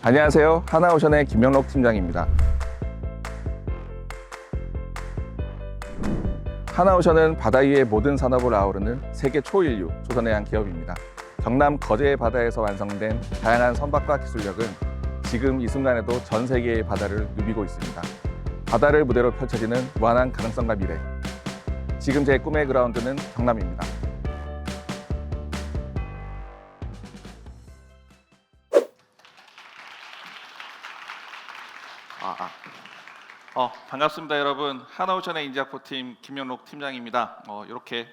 안녕하세요. 하나오션의 김영록 팀장입니다. 하나오션은 바다 위의 모든 산업을 아우르는 세계 초인류 조선해양 기업입니다. 경남 거제의 바다에서 완성된 다양한 선박과 기술력은 지금 이 순간에도 전 세계의 바다를 누비고 있습니다. 바다를 무대로 펼쳐지는 무한한 가능성과 미래. 지금 제 꿈의 그라운드는 경남입니다. 반갑습니다, 여러분. 하나오션의 인지학부팀 김영록 팀장입니다. 이렇게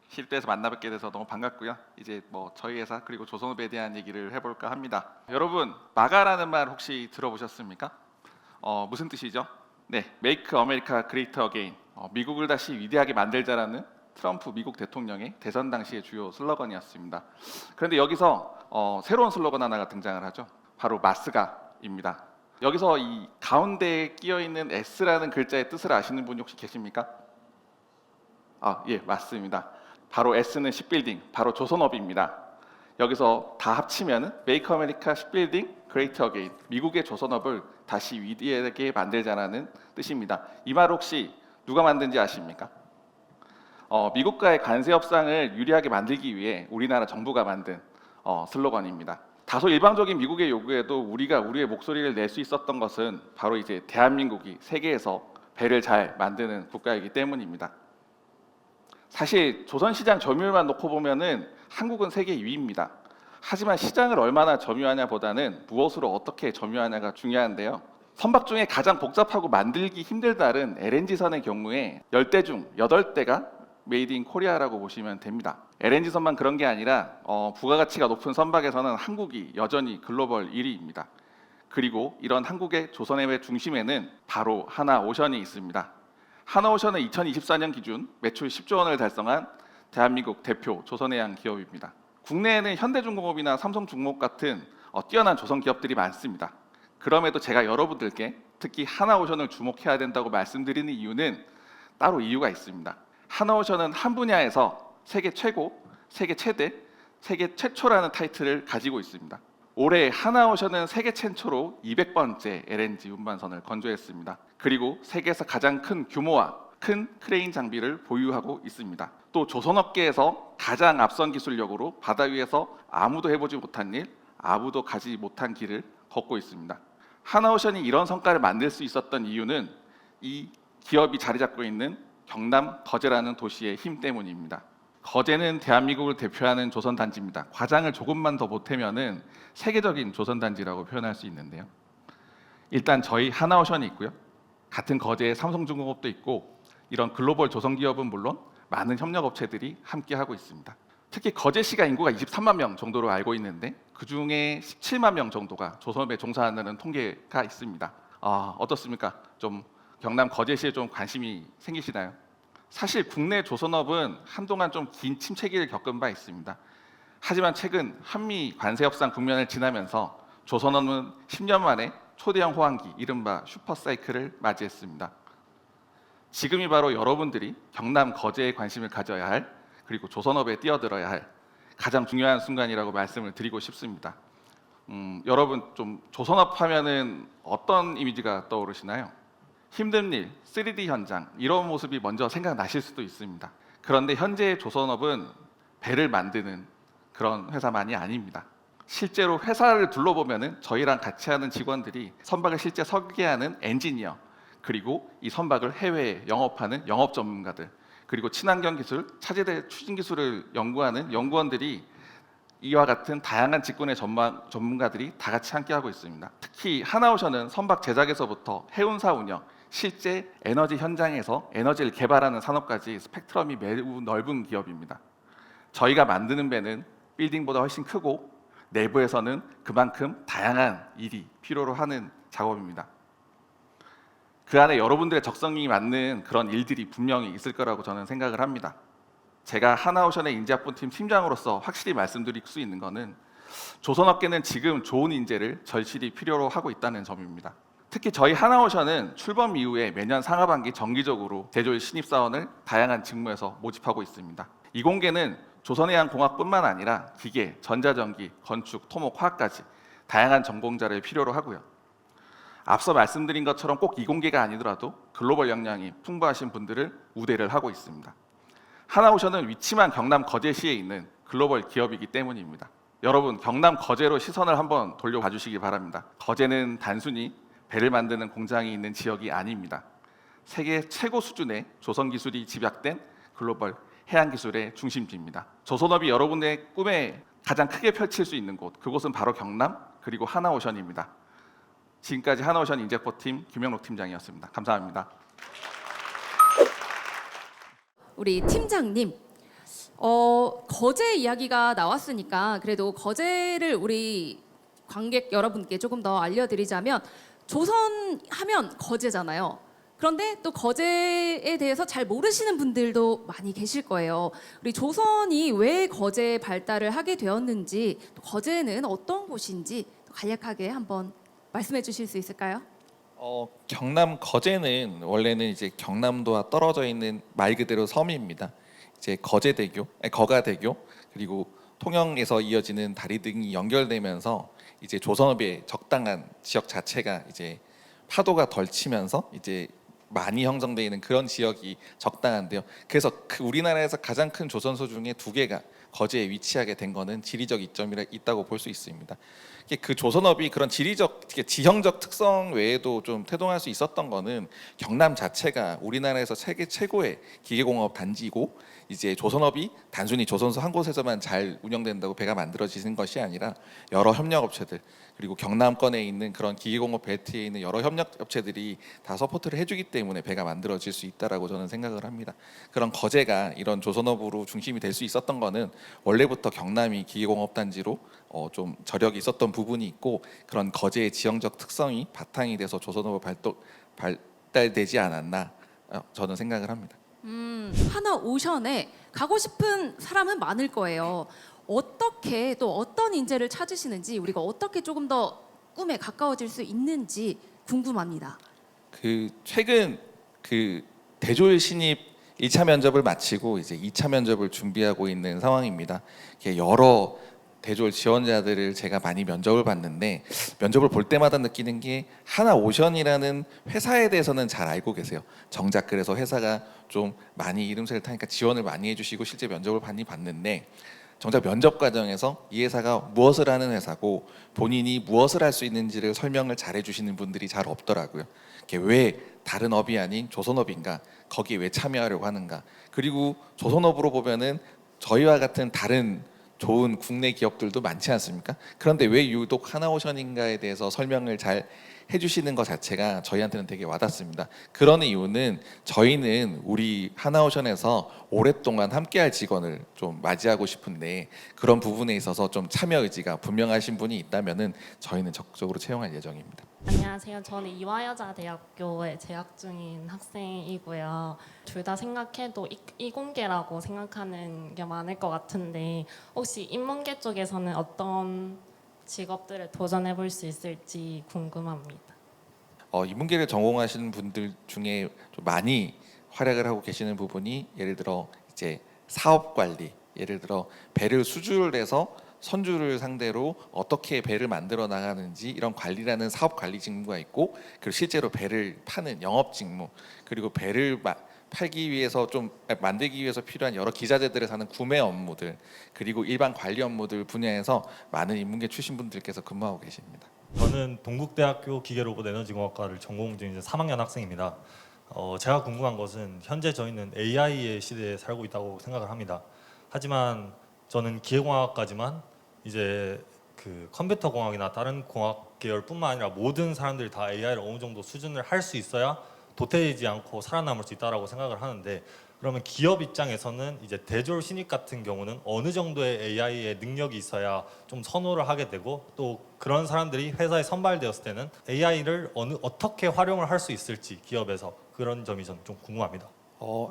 실대에서 만나뵙게 돼서 너무 반갑고요. 이제 저희 회사 그리고 조선업에 대한 얘기를 해볼까 합니다. 여러분, 마가라는 말 혹시 들어보셨습니까? 무슨 뜻이죠? 네, Make America Great Again. 미국을 다시 위대하게 만들자라는 트럼프 미국 대통령의 대선 당시의 주요 슬로건이었습니다. 그런데 여기서 새로운 슬로건 하나가 등장을 하죠. 바로 마스가입니다. 여기서 이 가운데에 끼어 있는 S라는 글자의 뜻을 아시는 분이 혹시 계십니까? 예, 맞습니다. 바로 S는 shipbuilding, 바로 조선업입니다. 여기서 다 합치면 Make America Shipbuilding Great Again, 미국의 조선업을 다시 위대하게 만들자라는 뜻입니다. 이 말 혹시 누가 만든지 아십니까? 미국과의 관세 협상을 유리하게 만들기 위해 우리나라 정부가 만든 슬로건입니다. 다소 일방적인 미국의 요구에도 우리가 우리의 목소리를 낼 수 있었던 것은 바로 이제 대한민국이 세계에서 배를 잘 만드는 국가이기 때문입니다. 사실 조선시장 점유율만 놓고 보면은 한국은 세계 2위입니다. 하지만 시장을 얼마나 점유하냐보다는 무엇으로 어떻게 점유하냐가 중요한데요. 선박 중에 가장 복잡하고 만들기 힘들다는 LNG선의 경우에 10대 중 8대가 메이드 인 코리아라고 보시면 됩니다. LNG선만 그런 게 아니라 부가가치가 높은 선박에서는 한국이 여전히 글로벌 1위입니다. 그리고 이런 한국의 조선해의 중심에는 바로 하나오션이 있습니다. 하나오션은 2024년 기준 매출 10조 원을 달성한 대한민국 대표 조선해양 기업입니다. 국내에는 현대중공업이나 삼성중공업 같은 뛰어난 조선 기업들이 많습니다. 그럼에도 제가 여러분들께 특히 하나오션을 주목해야 된다고 말씀드리는 이유는 따로 이유가 있습니다. 하나오션은 한 분야에서 세계 최고, 세계 최대, 세계 최초라는 타이틀을 가지고 있습니다. 올해 하나오션은 세계 최초로 200번째 LNG 운반선을 건조했습니다. 그리고 세계에서 가장 큰 규모와 큰 크레인 장비를 보유하고 있습니다. 또 조선업계에서 가장 앞선 기술력으로 바다 위에서 아무도 해보지 못한 일, 아무도 가지 못한 길을 걷고 있습니다. 하나오션이 이런 성과를 만들 수 있었던 이유는 이 기업이 자리 잡고 있는 경남 거제라는 도시의 힘 때문입니다. 거제는 대한민국을 대표하는 조선단지입니다. 과장을 조금만 더 보태면은 세계적인 조선단지라고 표현할 수 있는데요. 일단 저희 하나오션이 있고요. 같은 거제에 삼성중공업도 있고 이런 글로벌 조선기업은 물론 많은 협력업체들이 함께하고 있습니다. 특히 거제시가 인구가 23만 명 정도로 알고 있는데 그중에 17만 명 정도가 조선업에 종사하는 통계가 있습니다. 어떻습니까? 좀 경남 거제시에 좀 관심이 생기시나요? 사실 국내 조선업은 한동안 좀 긴 침체기를 겪은 바 있습니다. 하지만 최근 한미 관세 협상 국면을 지나면서 조선업은 10년 만에 초대형 호황기, 이른바 슈퍼사이클을 맞이했습니다. 지금이 바로 여러분들이 경남 거제에 관심을 가져야 할, 그리고 조선업에 뛰어들어야 할 가장 중요한 순간이라고 말씀을 드리고 싶습니다. 여러분 좀 조선업 하면은 어떤 이미지가 떠오르시나요? 힘든 일, 3D 현장 이런 모습이 먼저 생각나실 수도 있습니다. 그런데 현재의 조선업은 배를 만드는 그런 회사만이 아닙니다. 실제로 회사를 둘러보면은 저희랑 같이 하는 직원들이 선박을 실제 설계하는 엔지니어, 그리고 이 선박을 해외에 영업하는 영업 전문가들, 그리고 친환경 기술, 차세대 추진 기술을 연구하는 연구원들이 이와 같은 다양한 직군의 전문가들이 다 같이 함께하고 있습니다. 특히 하나오션은 선박 제작에서부터 해운사 운영, 실제 에너지 현장에서 에너지를 개발하는 산업까지 스펙트럼이 매우 넓은 기업입니다. 저희가 만드는 배는 빌딩보다 훨씬 크고 내부에서는 그만큼 다양한 일이 필요로 하는 작업입니다. 그 안에 여러분들의 적성이 맞는 그런 일들이 분명히 있을 거라고 저는 생각을 합니다. 제가 하나오션의 인재학부팀 팀장으로서 확실히 말씀드릴 수 있는 것은 조선업계는 지금 좋은 인재를 절실히 필요로 하고 있다는 점입니다. 특히 저희 하나오션은 출범 이후에 매년 상하반기 정기적으로 제조일 신입사원을 다양한 직무에서 모집하고 있습니다. 이 공개는 조선해양공학뿐만 아니라 기계, 전자전기, 건축, 토목, 화학까지 다양한 전공자를 필요로 하고요. 앞서 말씀드린 것처럼 꼭 이공계가 아니더라도 글로벌 역량이 풍부하신 분들을 우대를 하고 있습니다. 하나오션은 위치만 경남 거제시에 있는 글로벌 기업이기 때문입니다. 여러분, 경남 거제로 시선을 한번 돌려봐 주시기 바랍니다. 거제는 단순히 배를 만드는 공장이 있는 지역이 아닙니다. 세계 최고 수준의 조선 기술이 집약된 글로벌 해양 기술의 중심지입니다. 조선업이 여러분의 꿈에 가장 크게 펼칠 수 있는 곳, 그곳은 바로 경남 그리고 하나오션입니다. 지금까지 하나오션 인재포팀 김영록 팀장이었습니다. 감사합니다. 우리 팀장님, 거제 이야기가 나왔으니까 그래도 거제를 우리 관객 여러분께 조금 더 알려드리자면, 조선 하면 거제잖아요. 그런데 또 거제에 대해서 잘 모르시는 분들도 많이 계실 거예요. 우리 조선이 왜 거제 발달을 하게 되었는지, 또 거제는 어떤 곳인지 간략하게 한번 말씀해 주실 수 있을까요? 경남 거제는 원래는 이제 경남도와 떨어져 있는 말 그대로 섬입니다. 이제 거제대교, 거가대교, 그리고 통영에서 이어지는 다리 등이 연결되면서 이제 조선업의 적당한 지역 자체가 이제 파도가 덜 치면서 이제 많이 형성되어 있는 그런 지역이 적당한데요. 그래서 우리나라에서 가장 큰 조선소 중에 두 개가 거제에 위치하게 된 거는 지리적 이점이 있다고 볼 수 있습니다. 그 조선업이 그런 지형적 특성 외에도 좀 태동할 수 있었던 거는 경남 자체가 우리나라에서 세계 최고의 기계공업 단지이고, 이제 조선업이 단순히 조선소 한 곳에서만 잘 운영된다고 배가 만들어지는 것이 아니라 여러 협력업체들, 그리고 경남권에 있는 그런 기계공업 벨트에 있는 여러 협력업체들이 다 서포트를 해주기 때문에 배가 만들어질 수 있다라고 저는 생각을 합니다. 그런 거제가 이런 조선업으로 중심이 될 수 있었던 거는 원래부터 경남이 기계공업 단지로 좀 저력이 있었던 부분이 있고, 그런 거제의 지형적 특성이 바탕이 돼서 조선업이 발달되지 않았나 저는 생각을 합니다. 하나오션에 가고 싶은 사람은 많을 거예요. 어떻게, 또 어떤 인재를 찾으시는지, 우리가 어떻게 조금 더 꿈에 가까워질 수 있는지 궁금합니다. 최근 대졸 신입 1차 면접을 마치고 이제 2차 면접을 준비하고 있는 상황입니다. 여러 대졸 지원자들을 제가 많이 면접을 봤는데, 면접을 볼 때마다 느끼는 게 하나오션이라는 회사에 대해서는 잘 알고 계세요. 정작 그래서 회사가 좀 많이 이름새를 타니까 지원을 많이 해주시고 실제 면접을 많이 봤는데, 정작 면접 과정에서 이 회사가 무엇을 하는 회사고 본인이 무엇을 할 수 있는지를 설명을 잘 해주시는 분들이 잘 없더라고요. 왜 다른 업이 아닌 조선업인가, 거기에 왜 참여하려고 하는가, 그리고 조선업으로 보면은 저희와 같은 다른 좋은 국내 기업들도 많지 않습니까? 그런데 왜 유독 하나오션인가에 대해서 설명을 잘 해주시는 것 자체가 저희한테는 되게 와닿습니다. 그런 이유는 저희는 우리 하나오션에서 오랫동안 함께할 직원을 좀 맞이하고 싶은데, 그런 부분에 있어서 좀 참여 의지가 분명하신 분이 있다면은 저희는 적극적으로 채용할 예정입니다. 안녕하세요. 저는 이화여자대학교에 재학 중인 학생이고요. 둘 다 생각해도 이공계라고 생각하는 게 많을 것 같은데, 혹시 인문계 쪽에서는 어떤 직업들을 도전해 볼 수 있을지 궁금합니다. 인문계를 전공하시는 분들 중에 좀 많이 활약을 하고 계시는 부분이, 예를 들어 이제 사업 관리, 예를 들어 배를 수주해서 선주를 상대로 어떻게 배를 만들어 나가는지 이런 관리라는 사업 관리 직무가 있고, 그리고 실제로 배를 파는 영업 직무, 그리고 배를 팔기 위해서 좀 만들기 위해서 필요한 여러 기자재들을 사는 구매 업무들, 그리고 일반 관리 업무들 분야에서 많은 인문계 출신 분들께서 근무하고 계십니다. 저는 동국대학교 기계로봇 에너지공학과를 전공 중인 3학년 학생입니다. 제가 궁금한 것은, 현재 저희는 AI의 시대에 살고 있다고 생각을 합니다. 하지만 저는 기계공학까지만 이제 컴퓨터 공학이나 다른 공학 계열뿐만 아니라 모든 사람들이 다 AI를 어느 정도 수준을 할 수 있어야 도태되지 않고 살아남을 수 있다라고 생각을 하는데, 그러면 기업 입장에서는 이제 대졸 신입 같은 경우는 어느 정도의 AI의 능력이 있어야 좀 선호를 하게 되고, 또 그런 사람들이 회사에 선발되었을 때는 AI를 어떻게 활용을 할 수 있을지, 기업에서 그런 점이 저는 좀 궁금합니다.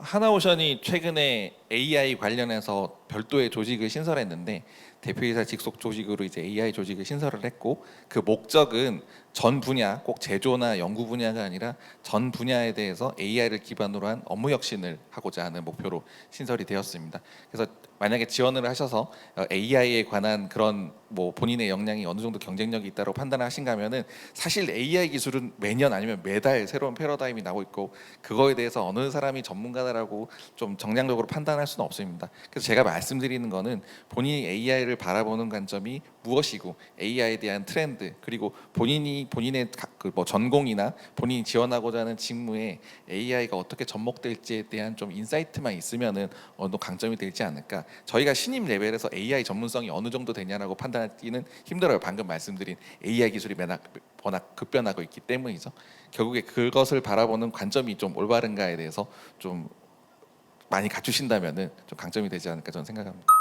하나오션이 최근에 AI 관련해서 별도의 조직을 신설했는데 대표이사 직속 조직으로 이제 AI 조직을 신설을 했고 그 목적은 전 분야 꼭 제조나 연구 분야가 아니라 전 분야에 대해서 AI를 기반으로 한 업무 혁신을 하고자 하는 목표로 신설이 되었습니다. 그래서 만약에 지원을 하셔서 AI에 관한 그런 뭐 본인의 역량이 어느 정도 경쟁력이 있다고 판단하신가면은 사실 AI 기술은 매년 아니면 매달 새로운 패러다임이 나오고 있고 그거에 대해서 어느 사람이 전문가다라고 좀 정량적으로 판단할 수는 없습니다. 그래서 제가 말씀드리는 거는 본인이 AI를 바라보는 관점이 무엇이고 AI에 대한 트렌드 그리고 본인이 본인의 그뭐 전공이나 본인이 지원하고자 하는 직무에 AI가 어떻게 접목될지에 대한 좀 인사이트만 있으면은 어느 정도 강점이 되지 않을까. 저희가 신입 레벨에서 AI 전문성이 어느 정도 되냐라고 판단하기는 힘들어요. 방금 말씀드린 AI 기술이 워낙 급변하고 있기 때문이죠. 결국에 그것을 바라보는 관점이 좀 올바른가에 대해서 좀 많이 갖추신다면은 좀 강점이 되지 않을까 저는 생각합니다.